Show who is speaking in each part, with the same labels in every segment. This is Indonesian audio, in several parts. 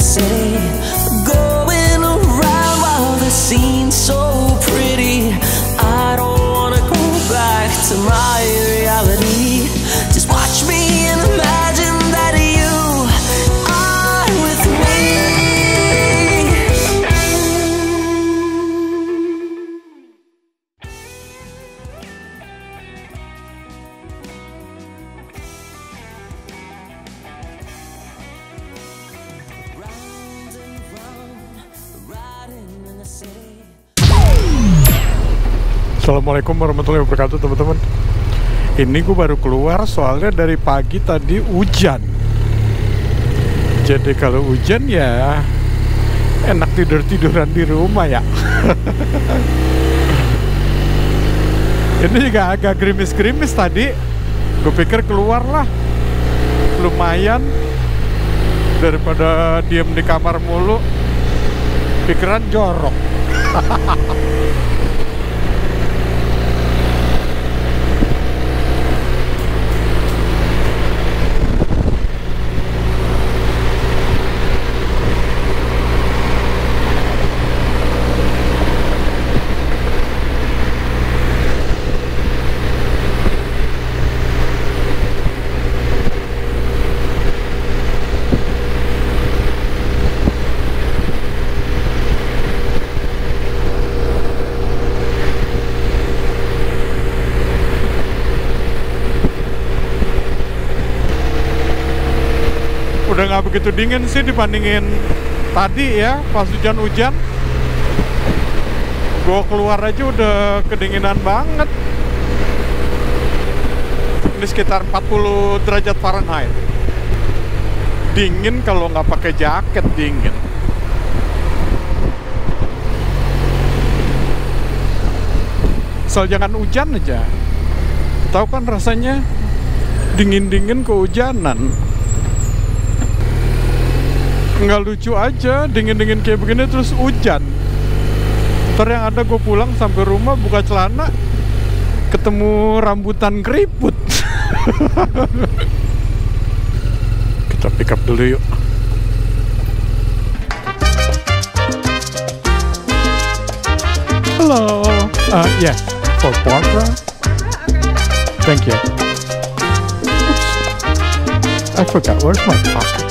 Speaker 1: city, going around while the scene's so pretty. I don't wanna go back to my reality. Just watch me and imagine that you are with me. Round and round, riding in the city.
Speaker 2: Assalamualaikum warahmatullahi wabarakatuh teman-teman. Ini gue baru keluar soalnya dari pagi tadi hujan. Jadi kalau hujan ya enak tidur-tiduran di rumah ya. Ini juga agak gerimis-gerimis tadi. Gue pikir keluar lah, lumayan daripada diem di kamar mulu. Pikiran jorok. Udah nggak begitu dingin sih dibandingin tadi ya, pas hujan-hujan. Gue keluar aja udah kedinginan banget. Ini sekitar 40 derajat Fahrenheit. Dingin kalau nggak pakai jaket, dingin. Asal jangan hujan aja. Tahu kan rasanya dingin-dingin kehujanan. Nggak lucu aja, dingin-dingin kayak begini terus hujan. Ntar yang ada gue pulang sampai rumah buka celana ketemu rambutan keriput. Kita pick up dulu yuk. Hello, yes, for Barbara. Thank you. Oops. I forgot, where's my pocket?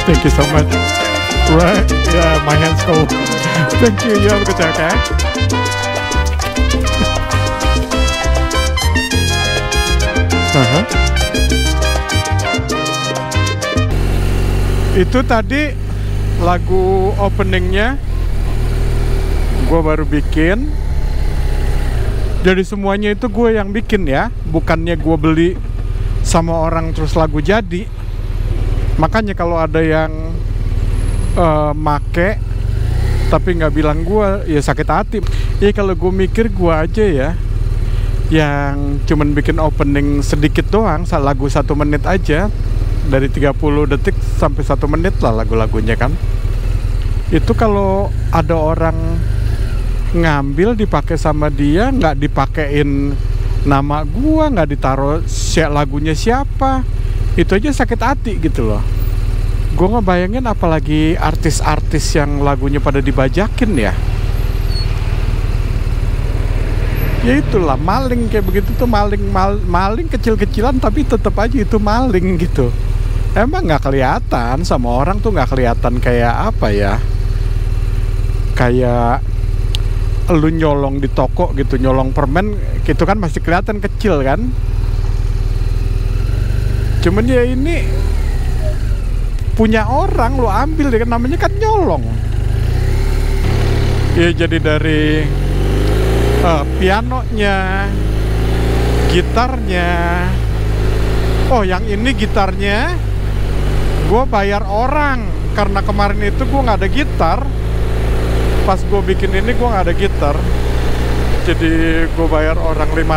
Speaker 2: Thank you so much. Right? Yeah, my hands go. Thank you. You have a good day, okay? Itu tadi lagu openingnya gue baru bikin. Jadi semuanya itu gue yang bikin ya, bukannya gue beli sama orang terus lagu jadi. Makanya kalau ada yang make tapi nggak bilang gue, ya sakit hati. Ya kalau gue mikir gue aja ya, yang cuman bikin opening sedikit doang, lagu 1 menit aja, dari 30 detik sampai 1 menit lah lagu-lagunya kan. Itu kalau ada orang ngambil dipakai sama dia, nggak dipakein nama gue, nggak ditaruh lagunya siapa, itu aja sakit hati gitu loh. Gue ngebayangin apalagi artis-artis yang lagunya pada dibajakin ya. Ya itulah, maling kayak begitu tuh, maling kecil-kecilan tapi tetap aja itu maling gitu. Emang nggak kelihatan sama orang tuh, nggak kelihatan kayak apa ya, kayak lu nyolong di toko gitu, nyolong permen gitu kan masih kelihatan kecil kan. Cuman ya ini punya orang, lo ambil ya kan, namanya kan nyolong. Ya jadi dari pianonya, gitarnya. Oh yang ini gitarnya gue bayar orang, karena kemarin itu gue nggak ada gitar. Pas gue bikin ini gue nggak ada gitar, jadi gue bayar orang $5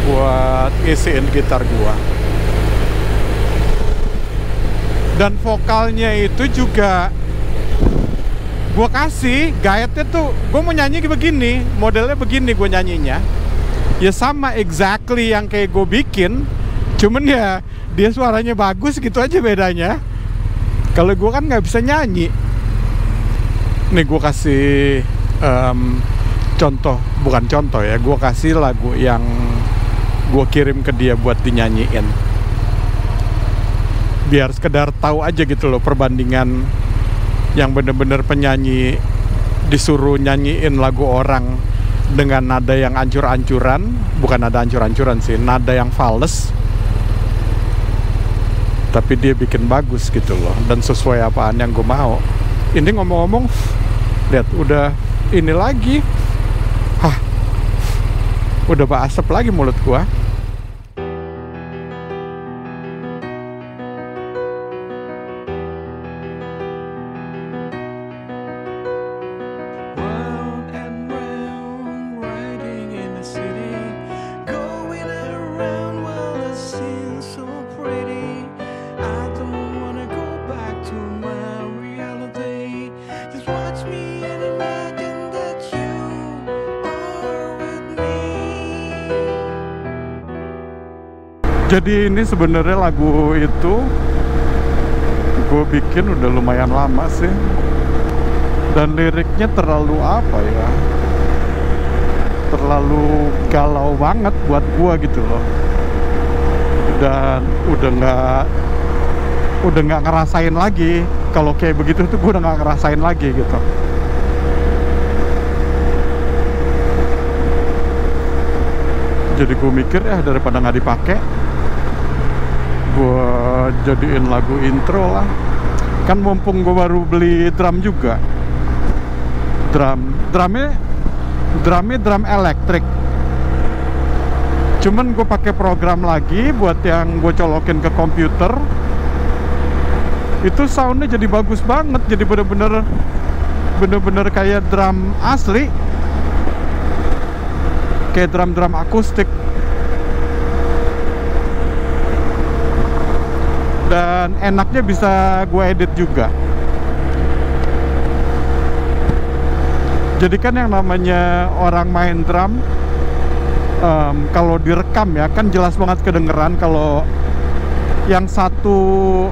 Speaker 2: buat ngisiin gitar gue. Dan vokalnya itu juga gue kasih gaetnya tuh, gue mau nyanyi begini, modelnya begini gue nyanyinya. Ya sama exactly yang kayak gue bikin, Cuman ya dia suaranya bagus gitu aja bedanya. Kalau gue kan nggak bisa nyanyi. Nih gue kasih contoh, bukan contoh ya, gue kasih lagu yang gue kirim ke dia buat dinyanyiin, biar sekedar tahu aja gitu loh perbandingan yang bener-bener penyanyi disuruh nyanyiin lagu orang dengan nada yang ancur-ancuran, bukan nada ancur-ancuran sih, nada yang fals, tapi dia bikin bagus gitu loh, dan sesuai apaan yang gue mau. Ini ngomong-ngomong, lihat udah ini lagi, udah berasap lagi mulut gua. Jadi ini sebenarnya lagu itu gue bikin udah lumayan lama sih, dan liriknya terlalu apa ya, terlalu galau banget buat gue gitu loh, dan udah nggak ngerasain lagi. Kalau kayak begitu tuh gue udah nggak ngerasain lagi gitu. Jadi gue mikir daripada nggak dipakai, gue jadiin lagu intro lah. Kan mumpung gue baru beli drum juga, drumnya drum elektrik. Cuman gue pakai program lagi buat yang gue colokin ke komputer. Itu soundnya jadi bagus banget, jadi bener-bener kayak drum asli, kayak drum akustik. Dan enaknya bisa gue edit juga. Jadi kan yang namanya orang main drum, kalau direkam ya kan jelas banget kedengeran. Kalau yang satu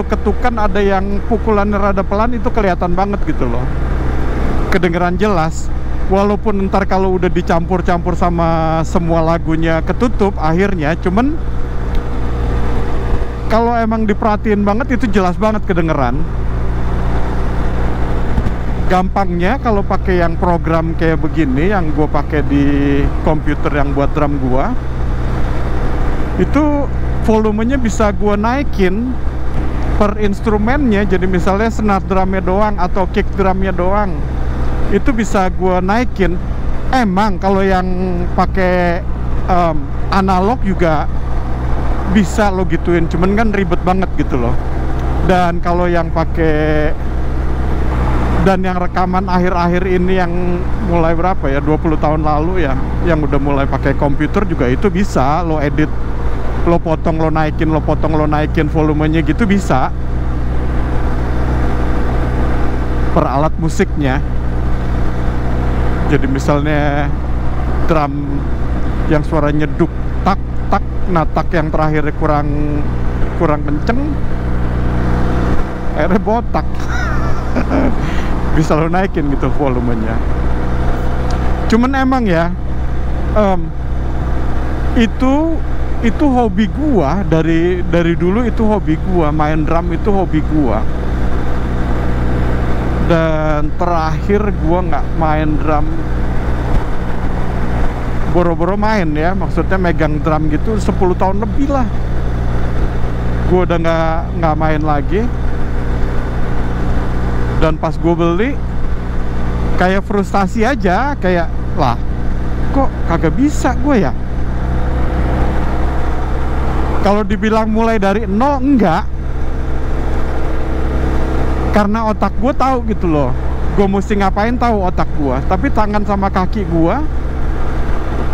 Speaker 2: ketukan ada yang pukulannya rada pelan, itu kelihatan banget gitu loh, kedengeran jelas. Walaupun ntar kalau udah dicampur-campur sama semua lagunya ketutup akhirnya, cuman kalau emang diperhatiin banget itu jelas banget kedengeran. Gampangnya kalau pakai yang program kayak begini yang gue pakai di komputer yang buat drum gue, itu volumenya bisa gue naikin per instrumennya. Jadi misalnya snare drumnya doang atau kick drumnya doang, itu bisa gue naikin. Emang kalau yang pakai analog juga bisa lo gituin, cuman kan ribet banget gitu loh. Dan kalau yang pakai, dan yang rekaman akhir-akhir ini yang mulai berapa ya, 20 tahun lalu ya, yang udah mulai pakai komputer juga, itu bisa lo edit, lo potong lo naikin, lo potong lo naikin volumenya gitu, bisa per alat musiknya. Jadi misalnya drum yang suaranya duk tak tak, natak yang terakhir kurang kenceng, akhirnya botak. Bisa lo naikin gitu volumenya. Cuman emang ya, itu hobi gua dari dulu. Itu hobi gua, main drum itu hobi gua. Dan terakhir gua nggak main drum, boro-boro main ya, maksudnya megang drum gitu 10 tahun lebih lah. Gue udah nggak main lagi. Dan pas gue beli, kayak frustasi aja, kayak lah kok kagak bisa gue ya. Kalau dibilang mulai dari nol, enggak, karena otak gue tahu gitu loh gue mesti ngapain, tahu otak gue. Tapi tangan sama kaki gue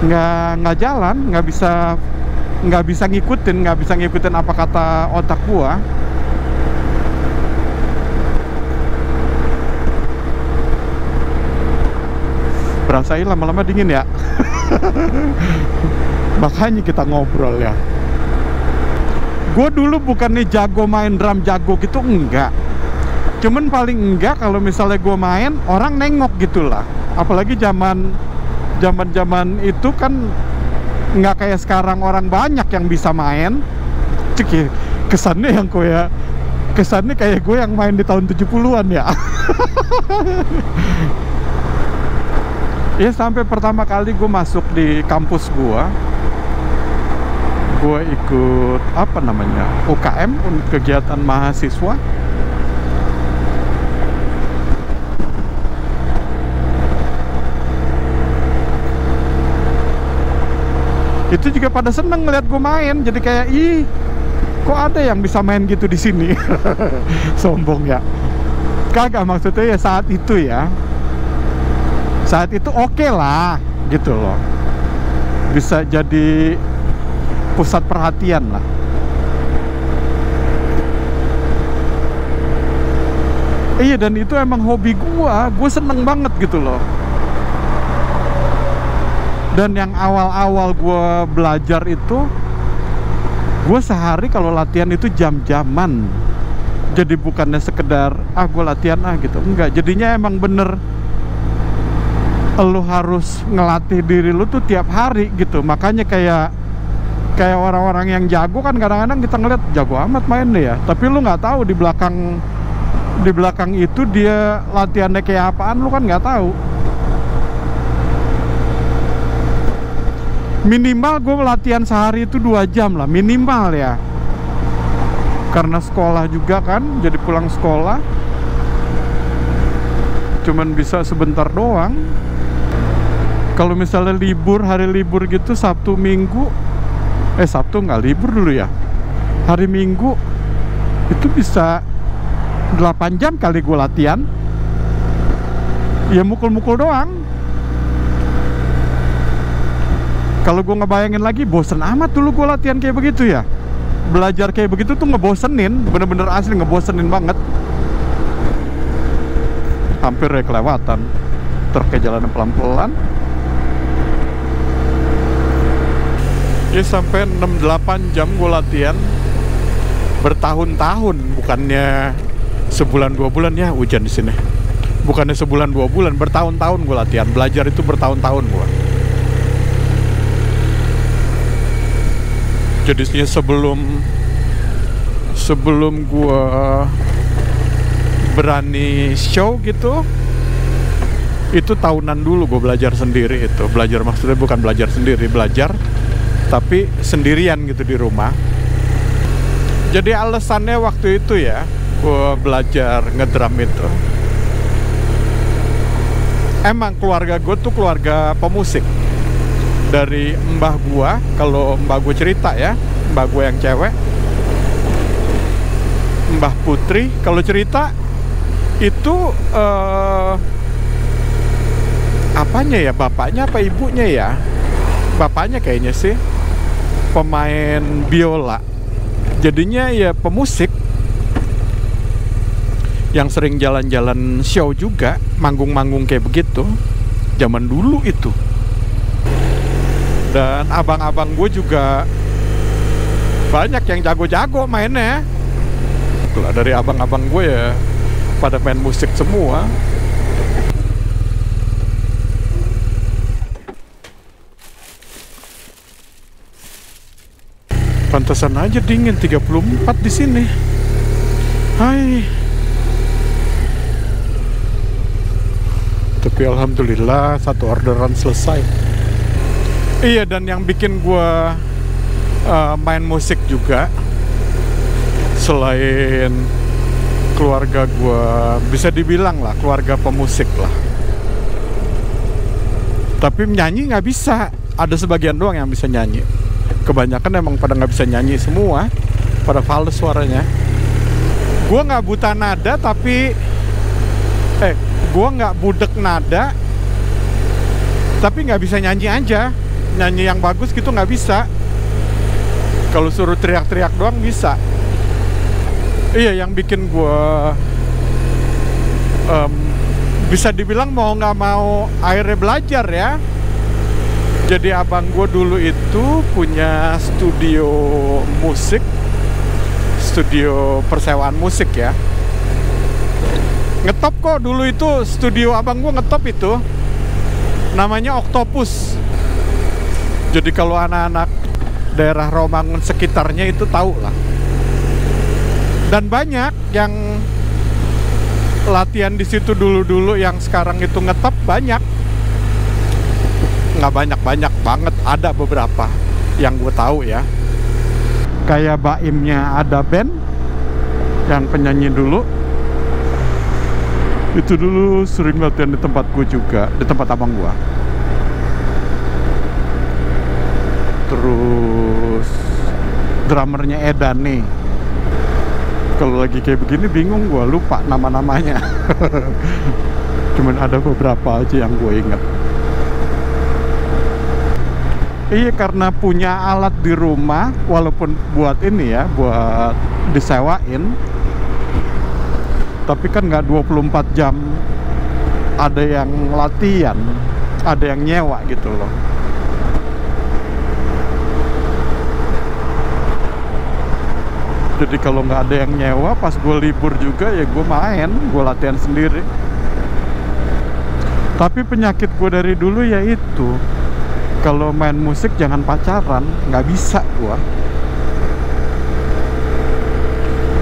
Speaker 2: nggak jalan, nggak bisa ngikutin apa kata otak gua. Berasain lama-lama dingin ya. Makanya kita ngobrol ya. Gue dulu bukannya jago main drum, jago gitu, enggak. Cuman paling enggak kalau misalnya gue main, orang nengok gitulah. Apalagi zaman itu kan nggak kayak sekarang orang banyak yang bisa main. Cek, kesannya kayak gue yang main di tahun 70-an ya. Ya sampai pertama kali gue masuk di kampus gue ikut apa namanya, UKM, kegiatan mahasiswa. Itu juga pada seneng ngeliat gue main, jadi kayak ih, kok ada yang bisa main gitu di sini. Sombong ya. Kagak, maksudnya ya saat itu oke lah gitu loh, bisa jadi pusat perhatian lah. Iya, dan itu emang hobi gue seneng banget gitu loh. Dan yang awal-awal gue belajar itu, gue sehari kalau latihan itu jam-jaman. Jadi bukannya sekedar gue latihan gitu, enggak. Jadinya emang bener lu harus ngelatih diri lu tuh tiap hari gitu. Makanya kayak orang-orang yang jago kan kadang-kadang kita ngeliat jago amat mainnya ya, tapi lu nggak tahu di belakang itu dia latihannya kayak apaan, lu kan nggak tahu. Minimal gue latihan sehari itu 2 jam lah, minimal ya. Karena sekolah juga kan, jadi pulang sekolah cuman bisa sebentar doang. Kalau misalnya libur, hari libur gitu, Sabtu Minggu, Sabtu nggak libur dulu ya, hari Minggu itu bisa 8 jam kali gue latihan. Ya mukul-mukul doang. Kalau gue ngebayangin lagi, bosen amat dulu gue latihan kayak begitu ya. Belajar kayak begitu tuh ngebosenin, bener-bener asli ngebosenin banget. Hampir ya kelewatan. Truk kayak jalan pelan-pelan. Ya sampai 6-8 jam gue latihan bertahun-tahun, bukannya sebulan 2 bulan ya. Hujan di sini. Bukannya sebulan 2 bulan, bertahun-tahun gue latihan. Belajar itu bertahun-tahun gue. Jadinya sebelum gue berani show gitu, itu tahunan dulu gue belajar sendiri itu. Belajar maksudnya bukan belajar sendiri, belajar tapi sendirian gitu di rumah. Jadi alasannya waktu itu ya, gue belajar ngedrum itu, emang keluarga gue tuh keluarga pemusik. Dari mbah gua, kalau mbah gua cerita ya, mbah gua yang cewek, Mbah Putri, kalau cerita itu apanya ya, bapaknya apa ibunya ya, bapaknya kayaknya sih pemain biola, jadinya ya pemusik yang sering jalan-jalan show juga, manggung-manggung kayak begitu zaman dulu itu. Dan abang-abang gue juga banyak yang jago-jago mainnya. Itulah, dari abang-abang gue ya pada main musik semua. Pantesan aja dingin, 34 di sini. Hai. Tapi alhamdulillah satu orderan selesai. Iya, dan yang bikin gue main musik juga, selain keluarga gue, bisa dibilang lah keluarga pemusik lah. Tapi nyanyi nggak bisa, ada sebagian doang yang bisa nyanyi. Kebanyakan emang pada nggak bisa nyanyi semua, pada fals suaranya. Gue nggak buta nada, tapi gue nggak budek nada, tapi nggak bisa nyanyi aja. Nyanyi yang bagus gitu nggak bisa. Kalau suruh teriak-teriak doang bisa. Iya, yang bikin gue bisa dibilang mau nggak mau akhirnya belajar ya. Jadi abang gue dulu itu punya studio musik studio persewaan musik ya. Ngetop kok dulu itu, studio abang gua ngetop itu namanya Octopus. Jadi kalau anak-anak daerah Romangun sekitarnya itu tahu lah. Dan banyak yang latihan di situ dulu-dulu yang sekarang itu ngetop banyak. Nggak banyak-banyak banget, ada beberapa yang gue tahu ya. Kayak Baimnya ada band yang penyanyi dulu. Itu dulu sering latihan di tempat gue juga, di tempat abang gue. Terus drummernya Edan nih. Kalau lagi kayak begini bingung gue, lupa nama-namanya. Cuman ada beberapa aja yang gue inget. Iya, karena punya alat di rumah, walaupun buat ini ya, buat disewain, tapi kan nggak 24 jam ada yang latihan, ada yang nyewa gitu loh. Jadi kalau nggak ada yang nyewa, pas gue libur juga ya gue main, gue latihan sendiri. Tapi penyakit gue dari dulu ya itu, kalau main musik jangan pacaran, nggak bisa gua.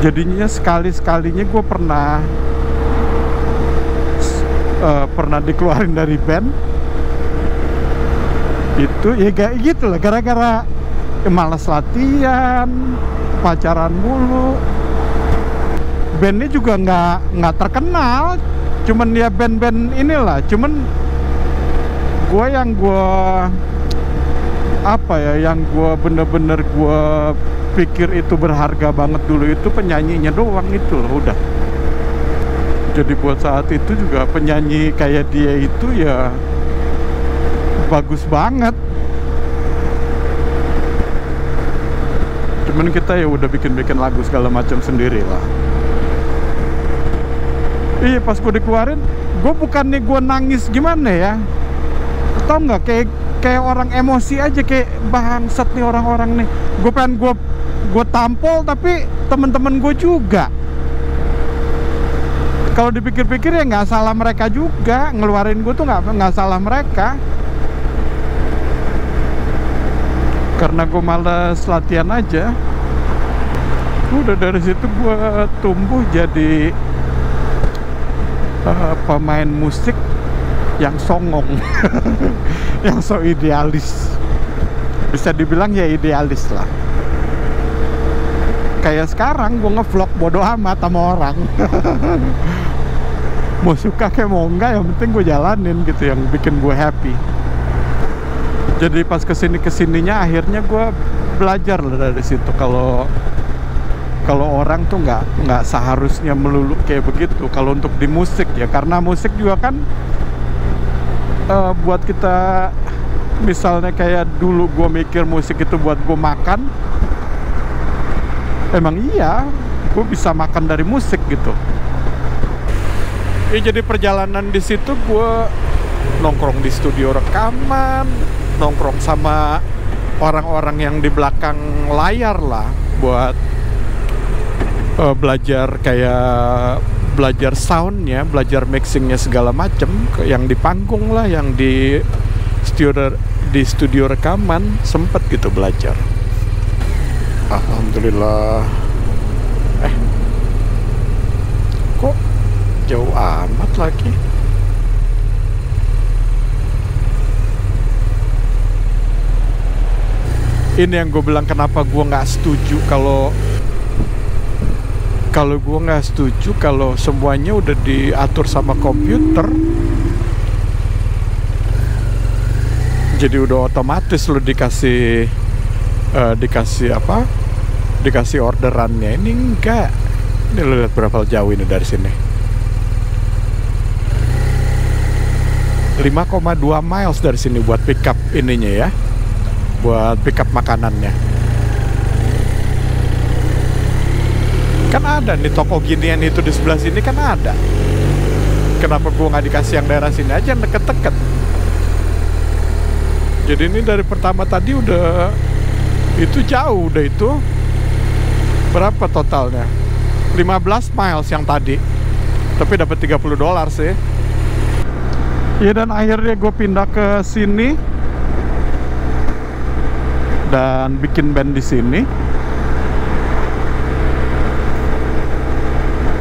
Speaker 2: Jadinya sekali-sekalinya gue pernah dikeluarin dari band. Itu ya kayak gitu lah, gara-gara malas latihan, pacaran mulu. Bandnya juga nggak terkenal, cuman ya band-band inilah. Cuman gue yang bener-bener gue pikir itu berharga banget dulu itu penyanyinya doang itu loh, udah. Jadi buat saat itu juga penyanyi kayak dia itu ya bagus banget. Cuman kita ya udah bikin lagu segala macam sendiri lah. Iya, pas gue dikeluarin, gue bukannya gue nangis gimana ya, tau nggak, kayak orang emosi aja, kayak bangsat nih orang-orang nih. Gue pengen gue tampol, tapi temen-temen gue juga. Kalau dipikir-pikir ya nggak salah mereka juga, ngeluarin gue tuh nggak salah mereka. Karena gue males latihan aja. Udah dari situ gue tumbuh jadi pemain musik yang songong. Yang so idealis. Bisa dibilang ya idealis lah. Kayak sekarang gue ngevlog bodo amat sama orang. Mau suka kayak mau enggak, yang penting gue jalanin gitu, yang bikin gue happy. Jadi pas kesininya akhirnya gue belajar lah dari situ, kalau orang tuh nggak seharusnya melulu kayak begitu kalau untuk di musik ya. Karena musik juga kan buat kita, misalnya kayak dulu gue mikir musik itu buat gue makan. Emang iya, gue bisa makan dari musik gitu. Ya, jadi perjalanan di situ gue nongkrong di studio rekaman, nongkrong sama orang-orang yang di belakang layar lah, buat belajar soundnya, belajar mixingnya segala macem. Yang di panggung lah, yang di studio rekaman sempet gitu belajar. Alhamdulillah. Kok jauh amat lagi? Ini yang gue bilang kenapa gue nggak setuju kalau gue nggak setuju kalau semuanya udah diatur sama komputer. Jadi udah otomatis lo dikasih orderannya. Ini enggak. Ini lo lihat berapa jauh ini dari sini. 5,2 miles dari sini buat pick up ininya ya, buat pick up makanannya. Kan ada nih toko ginian itu di sebelah sini kan ada. Kenapa gua nggak dikasih yang daerah sini aja, yang deket-deket? Jadi ini dari pertama tadi udah itu jauh, udah itu Berapa totalnya? 15 miles yang tadi, tapi dapat $30 sih. Ya, dan akhirnya gue pindah ke sini dan bikin band di sini.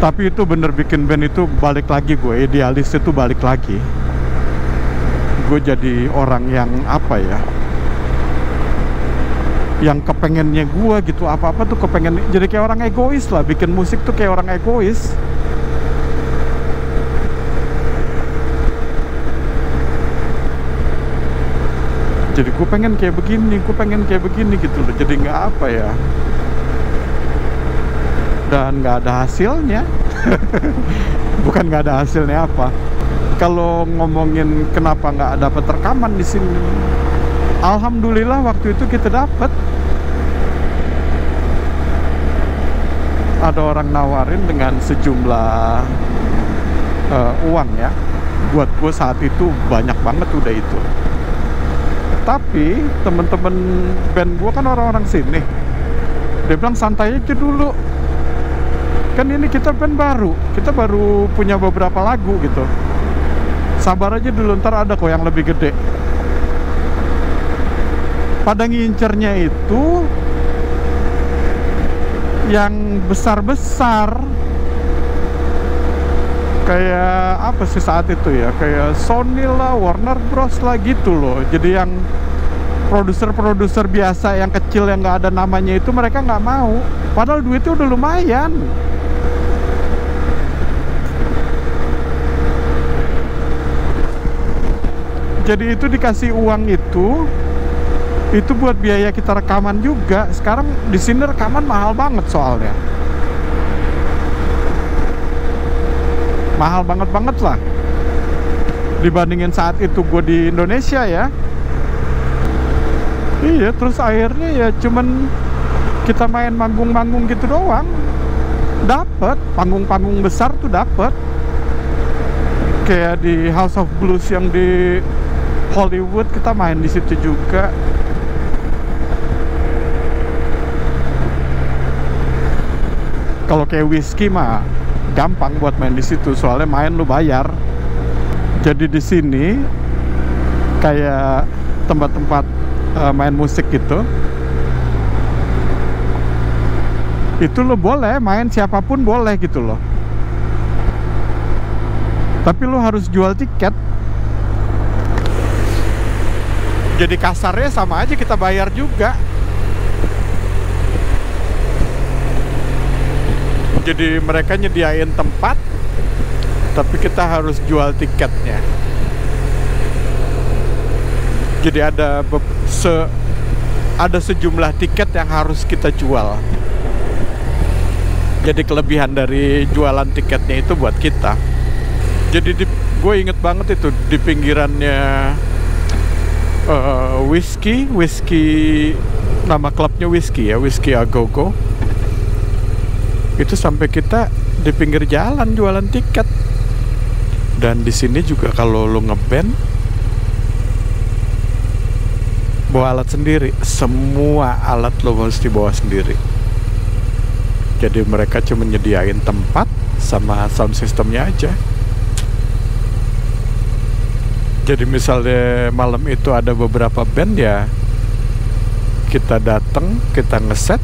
Speaker 2: Tapi itu bener bikin band itu balik lagi, gue idealis itu balik lagi. Gue jadi orang yang apa ya, yang kepengennya gue gitu, apa-apa tuh kepengen. Jadi kayak orang egois lah, bikin musik tuh kayak orang egois. Jadi gue pengen kayak begini gitu loh. Jadi nggak apa ya, dan nggak ada hasilnya. Bukan nggak ada hasilnya apa, kalau ngomongin kenapa nggak dapat rekaman di sini, alhamdulillah waktu itu kita dapat. Ada orang nawarin dengan sejumlah uang ya. Buat gue saat itu banyak banget udah itu. Tapi temen-temen band gue kan orang-orang sini. Dia bilang santai aja dulu. Kan ini kita band baru, kita baru punya beberapa lagu gitu. Sabar aja dulu, ntar ada kok yang lebih gede. Pada ngincernya itu yang besar-besar, kayak apa sih saat itu ya, kayak Sony lah, Warner Bros lah gitu loh. Jadi yang produser-produser biasa yang kecil yang nggak ada namanya itu mereka nggak mau, padahal duitnya udah lumayan. Jadi itu dikasih uang itu buat biaya kita rekaman juga. Sekarang di sini rekaman mahal banget soalnya. Mahal banget lah. Dibandingin saat itu gue di Indonesia ya. Iya, terus akhirnya ya cuman kita main manggung-manggung gitu doang. Dapet, panggung-panggung besar tuh dapet. Kayak di House of Blues yang di Hollywood, kita main di situ juga. Kalau kayak Whiskey mah gampang buat main di situ, soalnya main lu bayar. Jadi di sini kayak tempat-tempat main musik gitu, itu lo boleh main, siapapun boleh gitu loh. Tapi lo harus jual tiket. Jadi kasarnya sama aja kita bayar juga. Jadi mereka nyediain tempat, tapi kita harus jual tiketnya. Jadi ada sejumlah tiket yang harus kita jual. Jadi kelebihan dari jualan tiketnya itu buat kita. Jadi gue inget banget itu di pinggirannya Whiskey, nama klubnya Whiskey ya, Whiskey A Go Go. Itu sampai kita di pinggir jalan jualan tiket. Dan di sini juga kalau lo ngeband bawa alat sendiri, semua alat lo mesti bawa sendiri. Jadi mereka cuma nyediain tempat sama sound systemnya aja. Jadi misalnya malam itu ada beberapa band ya, kita datang, kita ngeset,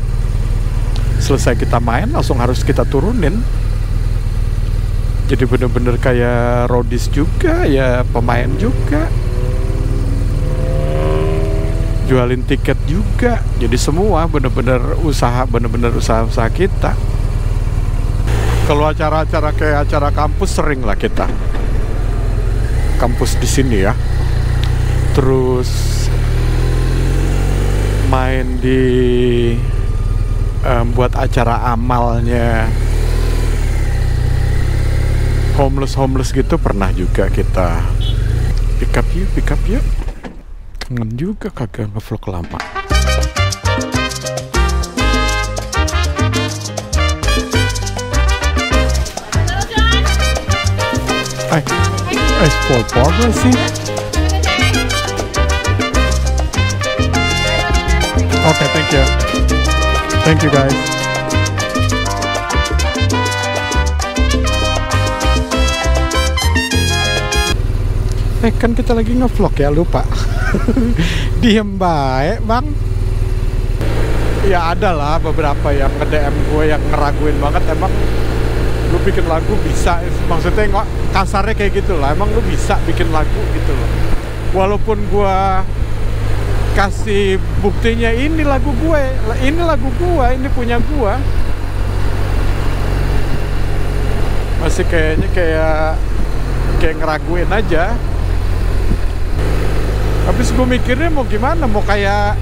Speaker 2: selesai kita main langsung harus kita turunin. Jadi bener-bener kayak roadies juga ya, pemain juga, jualin tiket juga. Jadi semua bener-bener usaha kita. Kalau acara-acara kayak acara kampus sering lah kita. Kampus di sini ya. Terus main di buat acara amalnya homeless gitu pernah juga kita. Pick up yuk. Kangen juga kagak nge-vlog lama. Full progress sih. Okay, thank you guys. Kan kita lagi ngevlog ya, lupa. Diem baik bang. Ya ada lah beberapa yang nge-DM gue yang ngeraguin banget, emang lu bikin lagu bisa? Maksudnya nggak kasarnya kayak gitu lah, emang lu bisa bikin lagu gitu loh. Walaupun gue kasih buktinya, ini lagu gue, ini punya gue, masih kayaknya kayak ngeraguin aja. Habis gue mikirnya mau gimana, mau kayak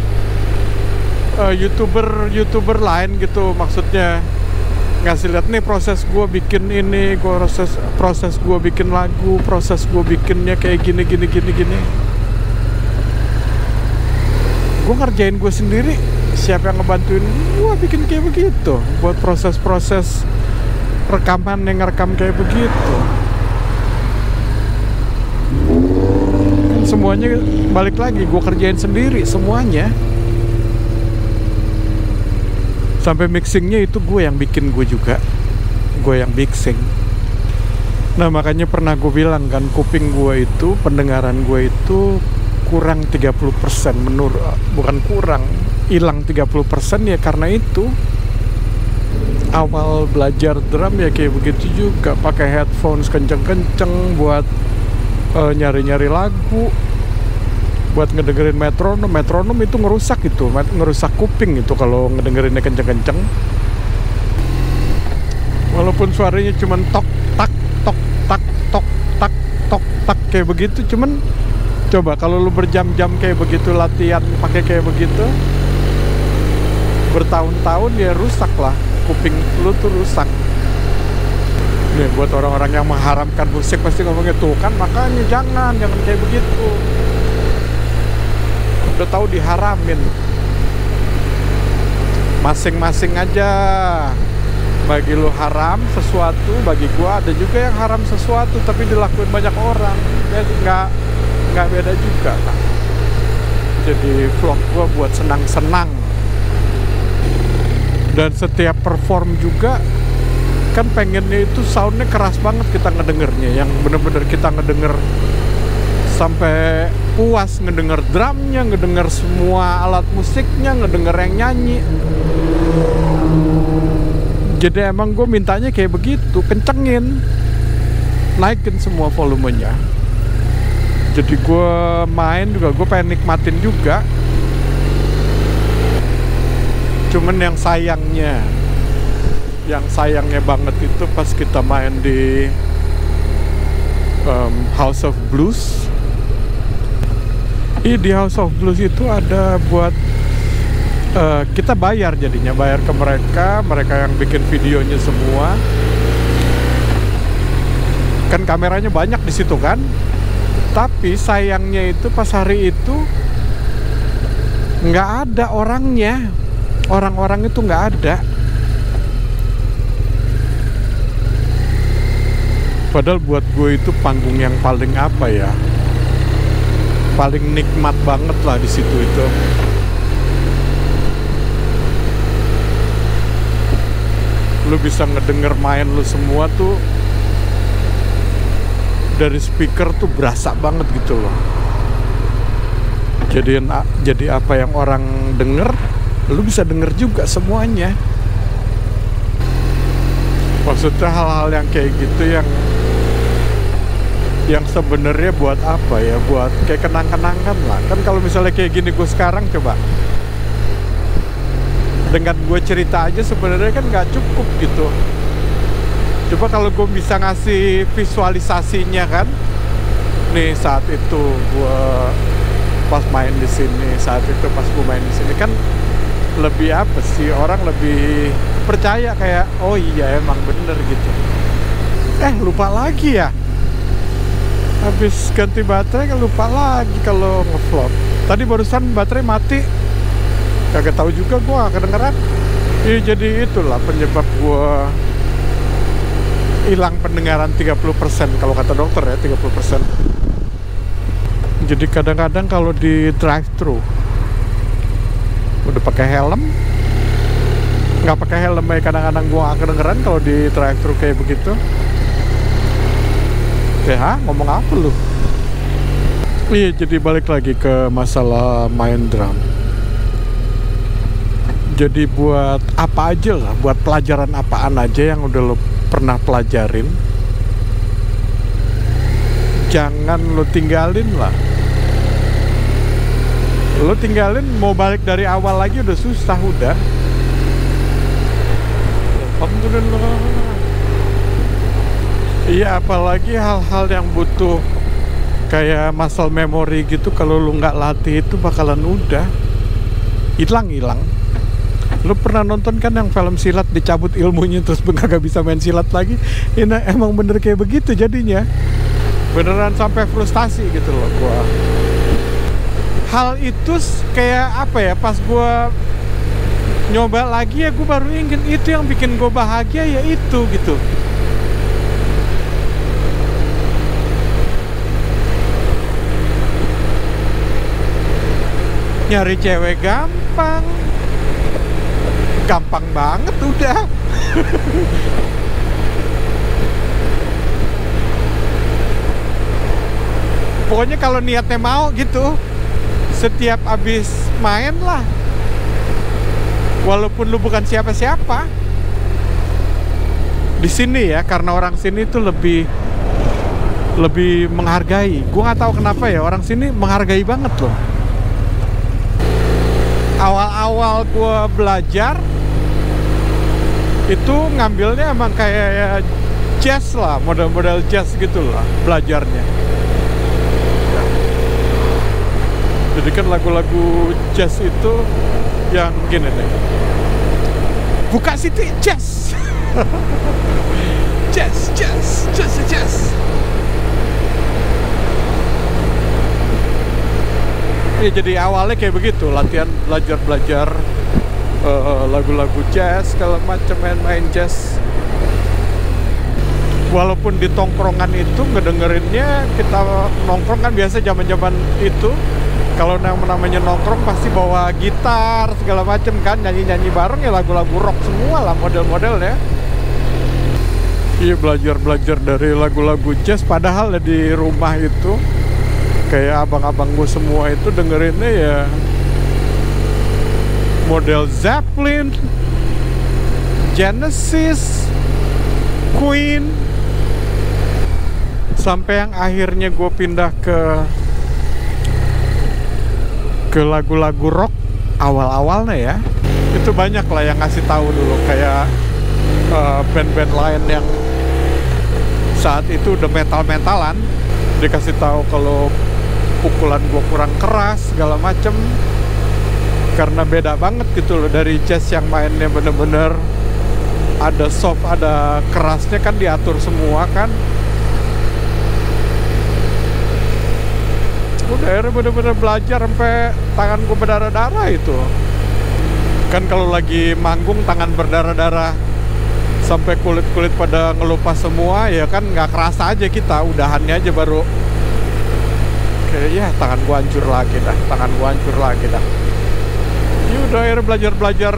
Speaker 2: youtuber lain gitu, maksudnya ngasih lihat nih proses gue bikin ini, proses gue bikin lagu, proses gue bikinnya kayak gini. Gue ngerjain gue sendiri, siapa yang ngebantuin gue bikin kayak begitu, buat proses rekaman yang ngerekam kayak begitu. Semuanya balik lagi gue kerjain sendiri semuanya, sampai mixingnya itu gue yang bikin, gue yang mixing. Nah makanya pernah gue bilang kan, kuping gue itu, pendengaran gue itu kurang 30%, bukan kurang, hilang 30% ya karena itu. Awal belajar drum ya kayak begitu juga, pakai headphones kenceng-kenceng buat nyari-nyari lagu, buat ngedengerin metronom itu ngerusak kuping itu kalau ngedengerinnya kenceng-kenceng. Walaupun suaranya cuman tok tak tok tak tok tak tok tak kayak begitu, cuman coba kalau lu berjam-jam kayak begitu latihan pakai kayak begitu bertahun-tahun, ya rusak lah, kuping lu tuh rusak. Nih buat orang-orang yang mengharamkan musik pasti ngomongnya tuh kan, makanya jangan kayak begitu. Udah tahu diharamin. Masing-masing aja. Bagi lu haram sesuatu, bagi gua ada juga yang haram sesuatu tapi dilakuin banyak orang. Jadi nggak beda juga kan. Jadi vlog gua buat senang-senang. Dan setiap perform juga kan pengennya itu soundnya keras banget kita ngedengernya, yang bener-bener kita ngedenger sampai puas, ngedenger drumnya, ngedenger semua alat musiknya, ngedenger yang nyanyi. Jadi emang gue mintanya kayak begitu, kencengin, naikin semua volumenya. Jadi gue main juga, gue pengen nikmatin juga. Cuman yang sayangnya banget itu pas kita main di House of Blues. Di House of Blues itu ada buat kita bayar, jadinya bayar ke mereka yang bikin videonya semua. Kan kameranya banyak di situ kan. Tapi sayangnya itu pas hari itu nggak ada orangnya. Orang-orang itu nggak ada. Padahal buat gue itu panggung yang paling apa ya, paling nikmat banget lah di situ itu. Lu bisa ngedenger main lu semua tuh dari speaker tuh berasa banget gitu loh. Jadi apa yang orang denger, lu bisa denger juga semuanya. Maksudnya hal-hal yang kayak gitu yang sebenarnya buat apa ya, buat kayak kenang-kenangan lah. Kan kalau misalnya kayak gini gue sekarang, coba dengan gue cerita aja sebenarnya kan nggak cukup gitu. Coba kalau gue bisa ngasih visualisasinya kan, nih saat itu gue pas main di sini, saat itu pas gue main di sini, kan lebih apa sih, orang lebih percaya kayak oh iya emang bener gitu. Lupa lagi ya, habis ganti baterai kan lupa lagi kalau ngevlog. Tadi barusan baterai mati, kagak tahu juga gue, gak kedengeran. Jadi itulah penyebab gue hilang pendengaran 30% kalau kata dokter ya, 30%. Jadi kadang-kadang kalau di drive-thru udah pakai helm, nggak pakai helm ya kadang-kadang gue gak kedengeran kalau di drive-thru kayak begitu. Ngomong apa lu? Iya, jadi balik lagi ke masalah main drum. Jadi buat apa aja lah, buat pelajaran apaan aja yang udah lo pernah pelajarin, jangan lo tinggalin lah. Lo tinggalin mau balik dari awal lagi udah susah udah. Alhamdulillah. Iya, apalagi hal-hal yang butuh kayak muscle memory gitu, kalau lu nggak latih itu bakalan udah hilang. Lu pernah nonton kan yang film silat dicabut ilmunya terus gak bisa main silat lagi? Ini emang bener kayak begitu jadinya. Beneran sampai frustasi gitu loh gua. Hal itu kayak apa ya, pas gua nyoba lagi ya gua baru inget itu yang bikin gua bahagia, ya itu gitu. Nyari cewek gampang banget udah. Pokoknya kalau niatnya mau gitu, setiap abis main lah, walaupun lu bukan siapa-siapa. Di sini ya, karena orang sini tuh lebih menghargai. Gue nggak tahu kenapa ya, orang sini menghargai banget loh. Awal-awal gue belajar itu ngambilnya emang kayak ya jazz lah, model-model jazz gitu lah belajarnya. Jadi kan lagu-lagu jazz itu yang gini nih, buka situ jazz. jazz. Ya, jadi awalnya kayak begitu, latihan belajar lagu-lagu jazz, segala macam, main jazz. Walaupun di tongkrongan itu ngedengerinnya, kita nongkrong kan biasa zaman-zaman itu, kalau namanya nongkrong pasti bawa gitar segala macam kan, nyanyi-nyanyi bareng ya, lagu-lagu rock semua lah model-modelnya. Iya, belajar dari lagu-lagu jazz, padahal ya di rumah itu kayak abang-abang gue semua itu dengerinnya ya model Zeppelin, Genesis, Queen. Sampai yang akhirnya gue pindah ke lagu-lagu rock awal-awalnya ya. Itu banyak lah yang ngasih tahu dulu, kayak band-band lain yang saat itu udah metal-metalan, dikasih tahu kalau pukulan gue kurang keras segala macem, karena beda banget gitu loh dari jazz yang mainnya bener-bener ada soft, ada kerasnya kan, diatur semua kan. Udah akhirnya bener-bener belajar sampai tangan gue berdarah-darah itu kan. Kalau lagi manggung tangan berdarah-darah sampai kulit-kulit pada ngelupas semua ya kan, nggak kerasa aja kita, udahannya aja baru kayak ya tangan gua hancur lagi dah. Ya udah akhirnya belajar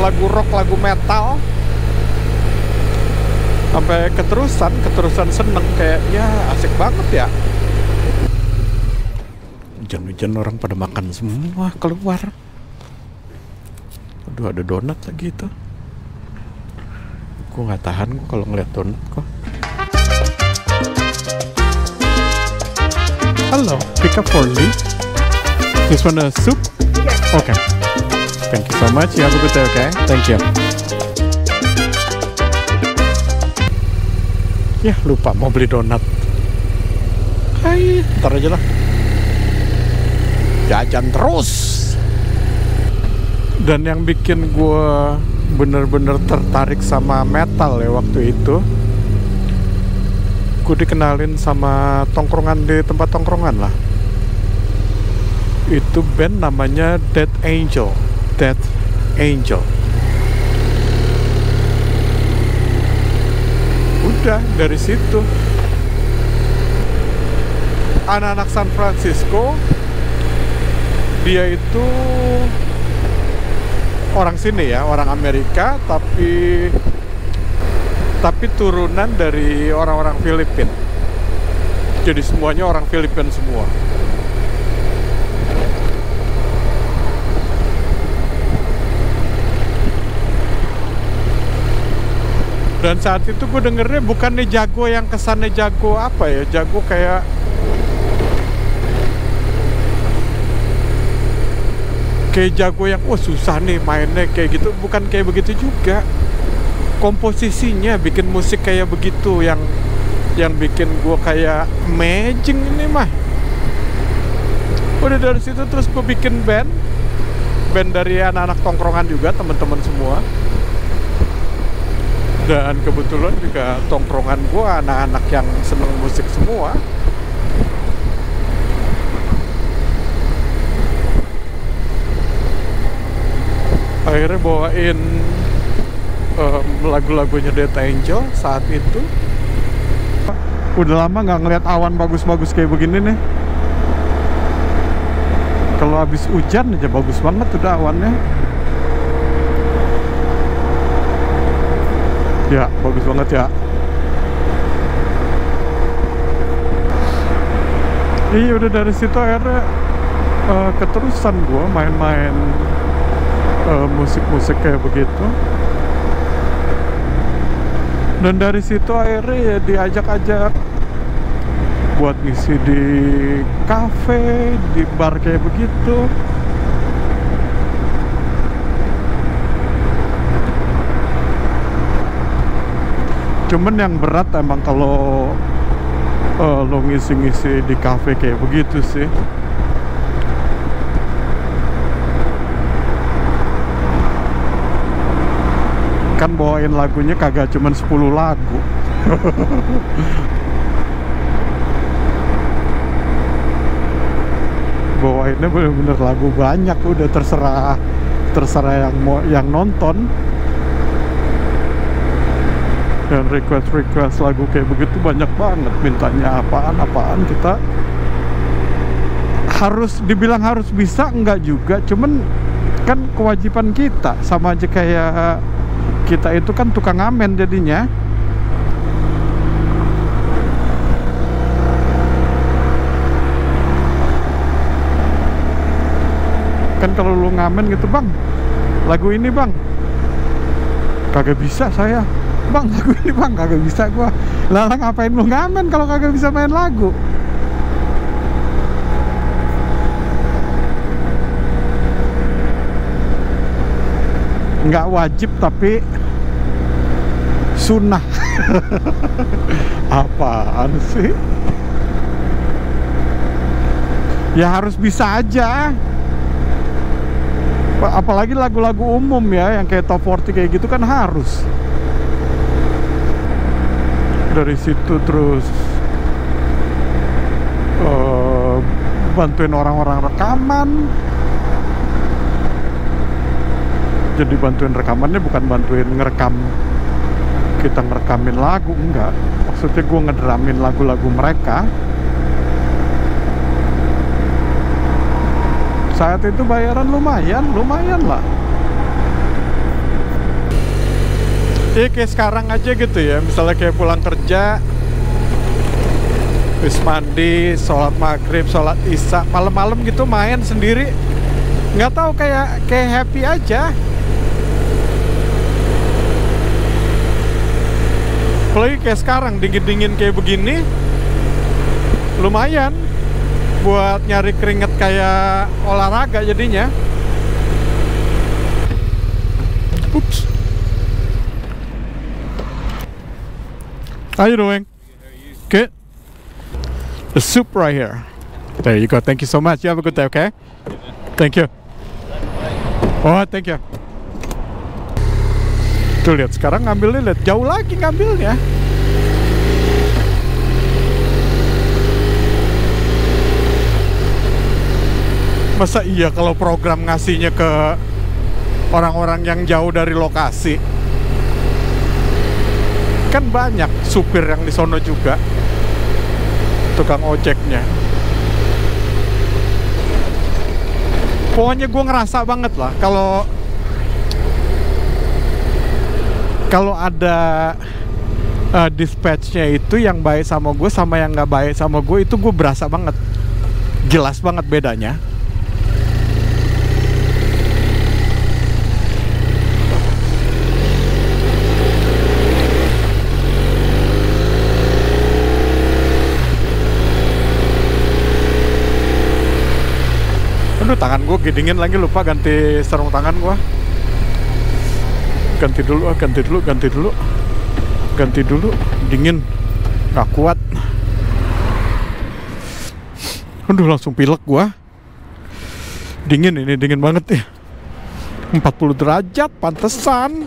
Speaker 2: lagu rock, lagu metal, sampai keterusan seneng, kayak ya asik banget ya. Hujan-hujan orang pada makan semua keluar. Aduh, ada donat lagi itu. Gua nggak tahan kalau ngeliat donat kok. Hello, pick up for Lee. This one a soup? Yes. Okay. Thank you so much. You have a good day, okay? Thank you. Ya, lupa mau beli donat. Hai, ntar aja lah. Jajan terus. Dan yang bikin gue bener-bener tertarik sama metal ya waktu itu, gue dikenalin sama tongkrongan, di tempat tongkrongan lah. Itu band namanya Death Angel. Udah dari situ, anak-anak San Francisco, dia itu orang sini ya, orang Amerika, tapi turunan dari orang-orang Filipina. Jadi semuanya orang Filipina semua. Dan saat itu gue dengernya bukannya jago yang kesannya jago apa ya, jago kayak jago yang susah nih mainnya kayak gitu, bukan kayak begitu juga. Komposisinya bikin musik kayak begitu yang bikin gue kayak amazing ini mah. Udah dari situ terus gue bikin band dari anak-anak tongkrongan juga, teman-teman semua. Dan kebetulan juga tongkrongan gue anak-anak yang seneng musik semua. Akhirnya bawain lagu-lagunya Death Angel saat itu. Udah lama nggak ngeliat awan bagus-bagus kayak begini nih. Kalau habis hujan aja bagus banget udah awannya. Ya, bagus banget ya. Iya, udah dari situ akhirnya keterusan gue main-main musik-musik kayak begitu. Dan dari situ akhirnya ya diajak-ajak buat ngisi di kafe, di bar kayak begitu. Cuman yang berat emang kalau lo ngisi-ngisi di kafe kayak begitu sih. Kan bawain lagunya kagak cuman 10 lagu. Bawainnya bener-bener lagu banyak, udah terserah yang nonton. Dan request lagu kayak begitu banyak banget, mintanya apaan kita harus dibilang harus bisa, enggak juga, cuman kan kewajiban kita, sama aja kayak kita itu kan tukang ngamen jadinya. Kan kalau lu ngamen gitu, bang, lagu ini bang, kagak bisa saya. Bang, lagu ini bang, kagak bisa gua. Lah ngapain lu ngamen kalau kagak bisa main lagu? Nggak wajib tapi sunnah. Apaan sih? Ya harus bisa aja. Apalagi lagu-lagu umum ya, yang kayak top 40 kayak gitu kan harus. Dari situ terus bantuin orang-orang rekaman. Jadi bantuin rekamannya bukan bantuin ngerekam, kita ngerekamin lagu, enggak. Maksudnya gue ngederamin lagu-lagu mereka. Saat itu bayaran lumayan lah. Iya kayak sekarang aja gitu ya, misalnya kayak pulang kerja, habis mandi, sholat maghrib, sholat isya, malam-malam gitu main sendiri, nggak tahu kayak happy aja. Apalagi kayak sekarang dingin-dingin kayak begini, lumayan buat nyari keringet kayak olahraga jadinya. Oops. How you doing? Good. The soup right here. There you go. Thank you so much. You have a good day, okay? Thank you. Oh, thank you. Tuh lihat sekarang ngambilnya, lihat jauh lagi ngambilnya. Masa iya kalau program ngasihnya ke orang-orang yang jauh dari lokasi? Kan banyak supir yang di sono juga, tukang ojeknya. Pokoknya gue ngerasa banget lah kalau ada dispatchnya itu yang baik sama gue sama yang nggak baik sama gue itu gue berasa banget, jelas banget bedanya. Aduh, tangan gue gidingin lagi, lupa ganti sarung tangan gue. Ganti dulu, dingin, gak kuat. Aduh, langsung pilek gue. Dingin banget ya. 40 derajat, pantesan.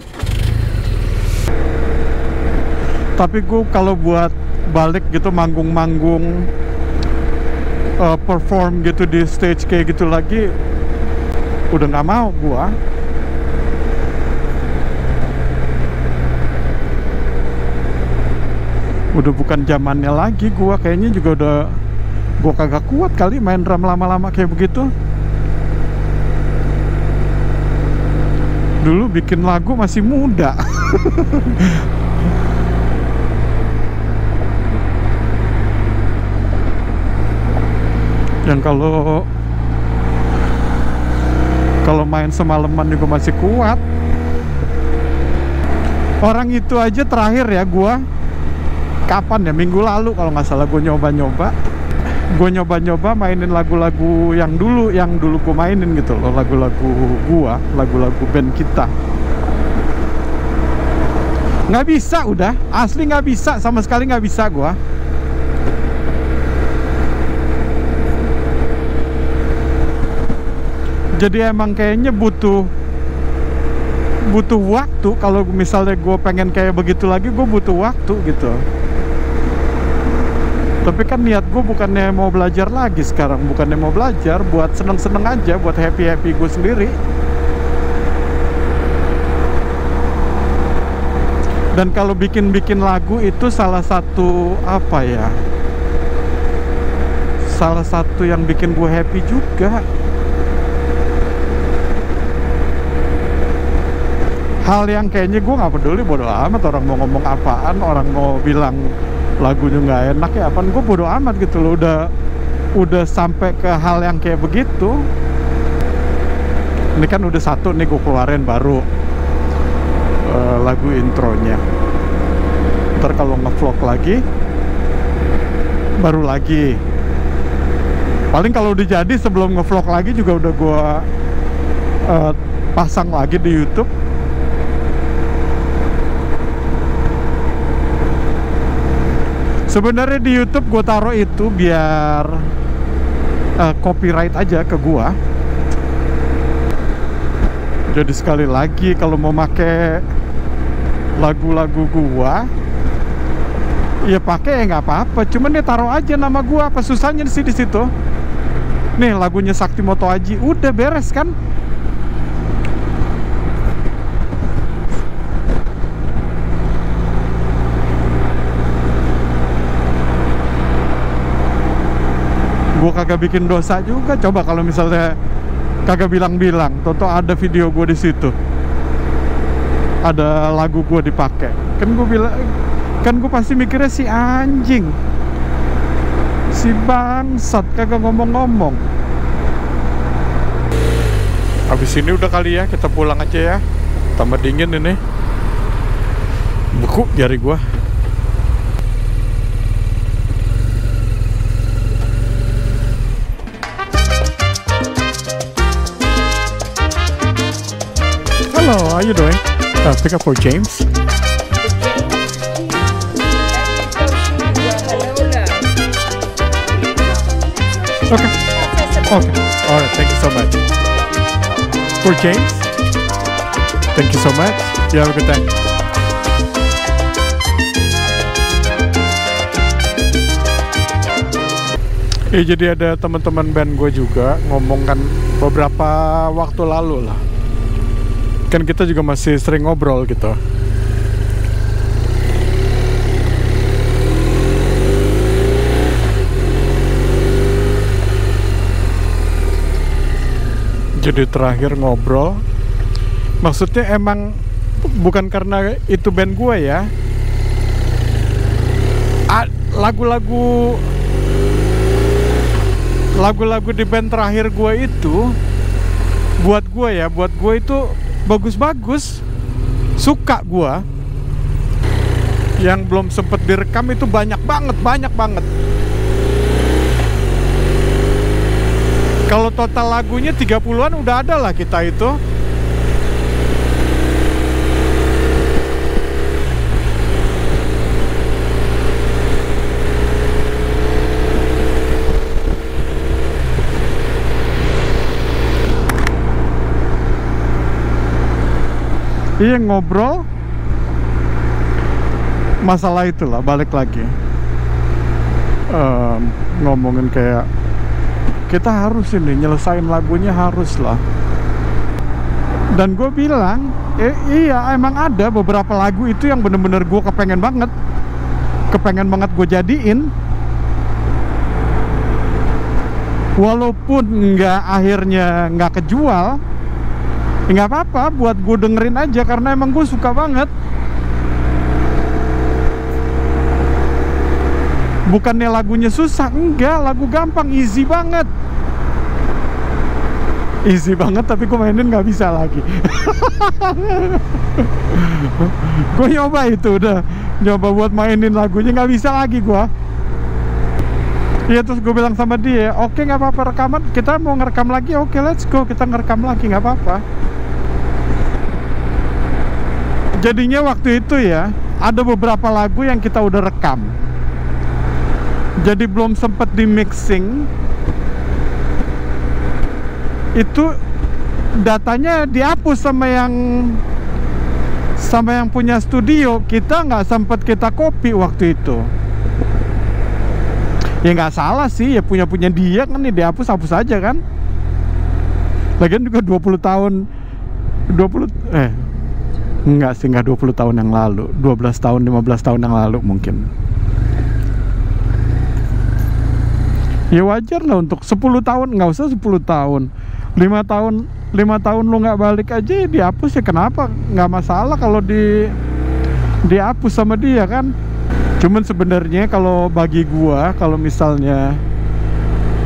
Speaker 2: Tapi gue kalau buat balik gitu, manggung-manggung, perform gitu di stage kayak gitu lagi, udah nggak mau gua. Udah bukan zamannya lagi gua, kayaknya juga udah gua kagak kuat kali main drum lama-lama kayak begitu. Dulu bikin lagu masih muda. Dan kalau main semalaman juga masih kuat. Orang itu aja terakhir ya gua, kapan ya, minggu lalu kalau nggak salah, gue nyoba-nyoba mainin lagu-lagu yang dulu gue mainin gitu loh, lagu-lagu band kita. Nggak bisa, udah asli nggak bisa, sama sekali nggak bisa gua. Jadi emang kayaknya butuh waktu. Kalau misalnya gue pengen kayak begitu lagi, gue butuh waktu gitu. Tapi kan niat gue bukannya mau belajar lagi sekarang, bukannya mau belajar, buat seneng-seneng aja, buat happy-happy gue sendiri. Dan kalau bikin lagu itu salah satu apa ya, salah satu yang bikin gue happy juga. Hal yang kayaknya gue nggak peduli, bodo amat orang mau ngomong apaan, orang mau bilang lagunya nggak enak ya apaan, gue bodo amat gitu loh. Udah sampai ke hal yang kayak begitu. Ini kan udah satu nih gue keluarin baru lagu intronya. Ntar kalau ngevlog lagi baru lagi. Paling kalau udah jadi sebelum ngevlog lagi juga udah gue pasang lagi di YouTube. Sebenarnya di YouTube gue taruh itu biar copyright aja ke gua. Jadi sekali lagi kalau mau make lagu-lagu gua, ya pakai ya nggak apa-apa. Cuman dia taruh aja nama gua. Apa susahnya sih di situ? Nih lagunya Sakti Moto Aji, udah beres kan? Gue kagak bikin dosa juga. Coba kalau misalnya kagak bilang-bilang, toto ada video gue di situ, ada lagu gue dipakai, kan gue bilang, kan gue pasti mikirnya si anjing, si bangsat kagak ngomong-ngomong. Habis ini udah kali ya, kita pulang aja ya. Tambah dingin ini, beku jari gue. Hello, how you doing? Pick up for James. Okay. Okay. All right. Thank you so much. For James. Thank you so much. You have a good time. Jadi ada teman-teman band gue juga ngomong kan beberapa waktu lalu lah. Kan kita juga masih sering ngobrol gitu. Jadi terakhir ngobrol, maksudnya emang bukan karena itu band gue ya, lagu-lagu di band terakhir gue itu buat gue itu bagus-bagus, suka gue. Yang belum sempet direkam itu banyak banget. Kalau total lagunya 30-an udah ada lah kita itu. Iya, ngobrol masalah itulah, balik lagi ngomongin kayak kita harus ini nyelesain lagunya, harus lah. Dan gue bilang iya, emang ada beberapa lagu itu yang bener-bener gue kepengen banget gue jadiin, walaupun akhirnya nggak kejual. Nggak apa-apa, buat gue dengerin aja karena emang gue suka banget. Bukannya lagunya susah, enggak, lagu gampang, easy banget. Easy banget, tapi gue mainin nggak bisa lagi. Gue nyoba buat mainin lagunya, nggak bisa lagi gue. Iya, terus gue bilang sama dia, oke, nggak apa-apa rekaman, kita mau ngerekam lagi, oke, let's go, kita ngerekam lagi, nggak apa-apa. Jadinya waktu itu ya, ada beberapa lagu yang kita udah rekam, jadi belum sempet di mixing. Itu datanya dihapus sama yang punya studio. Kita nggak sempet kita copy waktu itu. Ya nggak salah sih, ya punya dia kan, nih dihapus aja kan. Lagian juga 20 tahun enggak sih, enggak 20 tahun yang lalu, 12 tahun, 15 tahun yang lalu mungkin. Ya wajar lah untuk 10 tahun, nggak usah 10 tahun, 5 tahun lu nggak balik aja ya dihapus, ya kenapa? Nggak masalah kalau dihapus sama dia kan. Cuman sebenarnya kalau bagi gua, kalau misalnya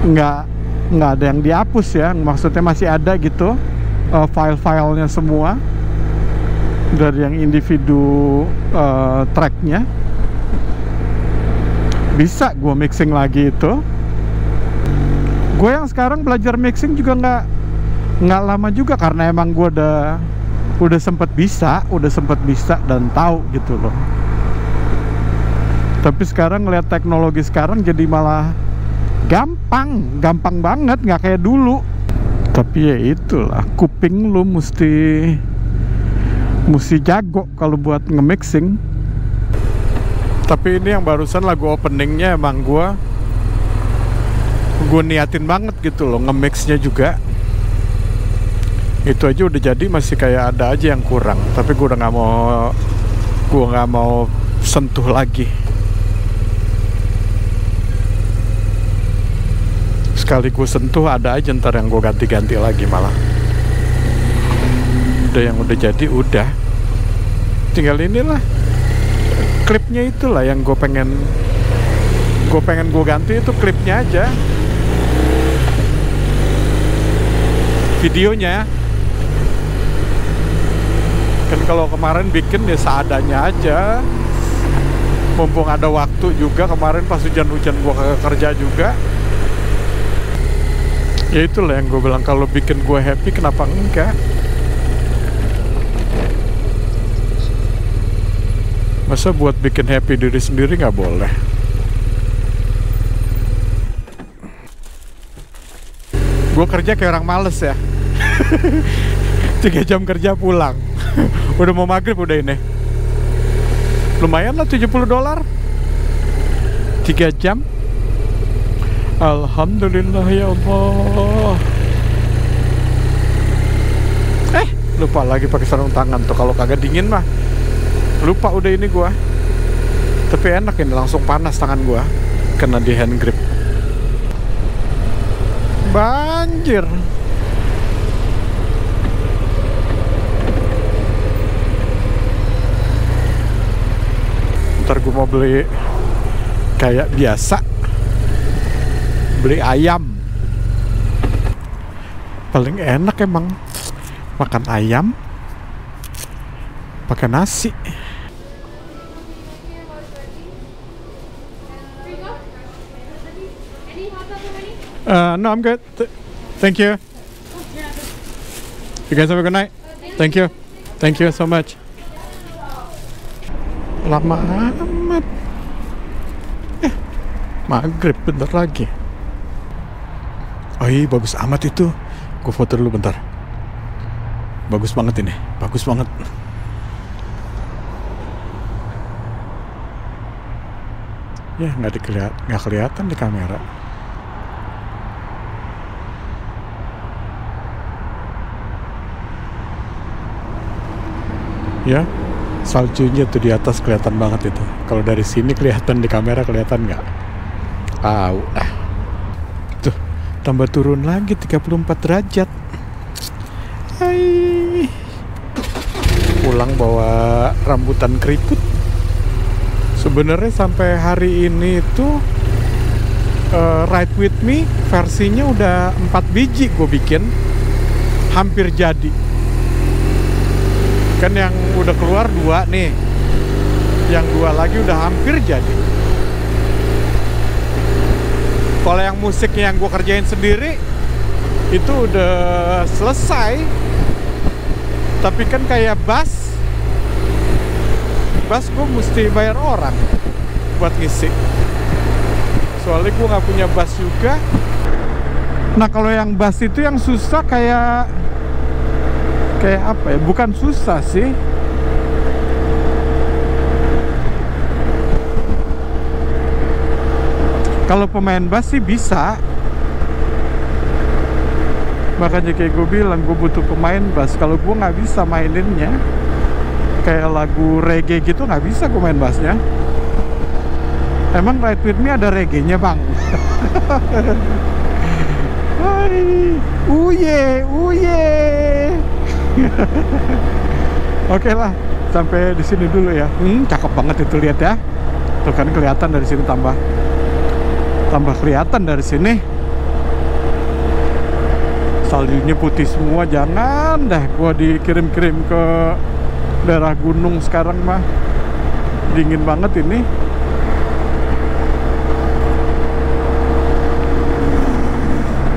Speaker 2: nggak ada yang dihapus ya, maksudnya masih ada gitu file-filenya semua dari yang individu tracknya, bisa gua mixing lagi itu. Gue yang sekarang belajar mixing juga nggak lama juga, karena emang gue udah sempet bisa dan tahu gitu loh. Tapi sekarang ngeliat teknologi sekarang jadi malah gampang banget, nggak kayak dulu. Tapi ya itulah, kuping lu mesti jago kalau buat nge-mixing. Tapi ini yang barusan lagu openingnya emang gue niatin banget gitu loh, nge-mixnya juga. Itu aja udah jadi, masih kayak ada aja yang kurang. Tapi gue udah nggak mau sentuh lagi. Sekali gue sentuh ada aja ntar yang gue ganti-ganti lagi malah. Udah yang udah jadi udah, tinggal inilah klipnya, itulah yang gue pengen gue ganti, itu klipnya aja, videonya kan. Kalau kemarin bikin ya seadanya aja, mumpung ada waktu juga. Kemarin pas hujan-hujan gue kagak kerja juga. Ya itulah yang gue bilang, kalau bikin gue happy kenapa enggak. Masa buat bikin happy diri sendiri nggak boleh? Gue kerja kayak orang males ya. 3 jam kerja pulang. Udah mau maghrib udah ini. Lumayan lah, $70 3 jam. Alhamdulillah ya Allah. Lupa lagi pakai sarung tangan tuh. Kalau kagak dingin mah lupa udah ini gua. Tapi enak ini, langsung panas tangan gua kena di hand grip. Banjir. Ntar gua mau beli kayak biasa beli ayam. Paling enak emang makan ayam pakai nasi. No, I'm good. Thank you. You guys have a good night. Thank you. Thank you so much. Lama amat. Maghrib bentar lagi. Oh iya, bagus amat itu. Gue foto dulu bentar. Bagus banget ini. Bagus banget. Ya, nggak kelihatan di kamera. Ya, saljunya tuh di atas kelihatan banget itu. Kalau dari sini kelihatan, di kamera kelihatan nggak? Tuh, tambah turun lagi 34 derajat. Hai. Pulang bawa rambutan keriput. Sebenarnya sampai hari ini tuh Ride With Me versinya udah 4 biji gue bikin. Hampir jadi. Kan yang udah keluar 2 nih, yang 2 lagi udah hampir jadi. Kalau yang musik yang gue kerjain sendiri itu udah selesai, tapi kan kayak bass gue mesti bayar orang buat ngisi, soalnya gue nggak punya bass juga. Nah, kalau yang bass itu yang susah kayak apa ya, bukan susah sih, kalau pemain bass sih bisa. Makanya kayak gue bilang, gue butuh pemain bass. Kalau gue nggak bisa maininnya, kayak lagu reggae gitu nggak bisa gue main bassnya. Emang Ride With Me ada reggae-nya bang? Uye. Oke lah, sampai di sini dulu ya. Cakep banget itu, lihat ya. Tuh kan kelihatan dari sini, tambah kelihatan dari sini. Saljunya putih semua. Jangan dah gua dikirim-kirim ke daerah gunung sekarang mah. Dingin banget ini.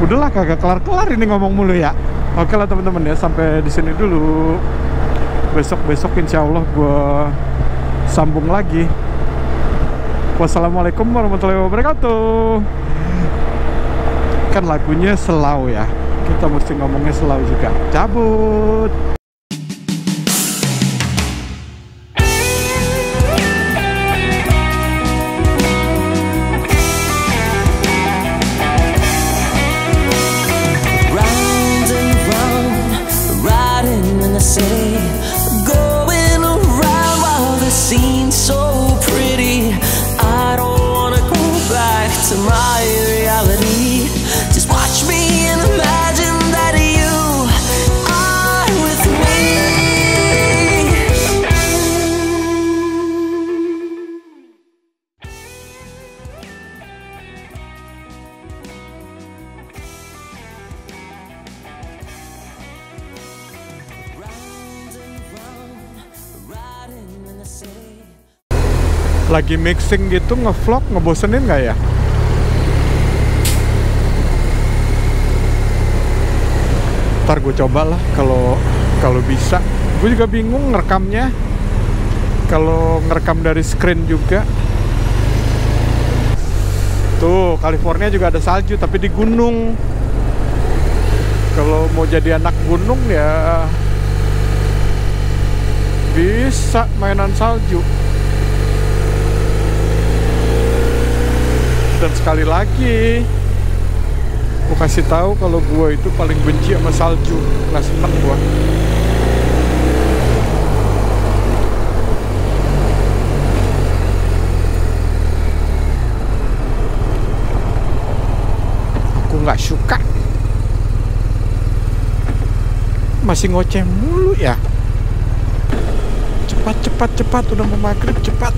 Speaker 2: Udahlah, kagak kelar-kelar ini ngomong mulu ya. Oke lah teman-teman ya, sampai di sini dulu. Besok insya Allah gue sambung lagi. Wassalamualaikum warahmatullahi wabarakatuh. Kan lagunya slow ya, kita mesti ngomongnya slow juga. Cabut.
Speaker 1: Going around while the scene's so pretty. I don't wanna go back to my reality. Just watch me and imagine that you are with me.
Speaker 2: Lagi mixing gitu, ngevlog, ngebosenin nggak ya? Ntar gue coba lah kalau bisa. Gue juga bingung ngerekamnya. Kalau ngerekam dari screen juga. Tuh, California juga ada salju, tapi di gunung. Kalau mau jadi anak gunung ya bisa mainan salju. Dan sekali lagi, gue kasih tahu kalau gue itu paling benci sama salju, nggak seneng gue. Aku nggak suka. Masih ngoceh mulu ya. Cepat, udah mau maghrib, cepat.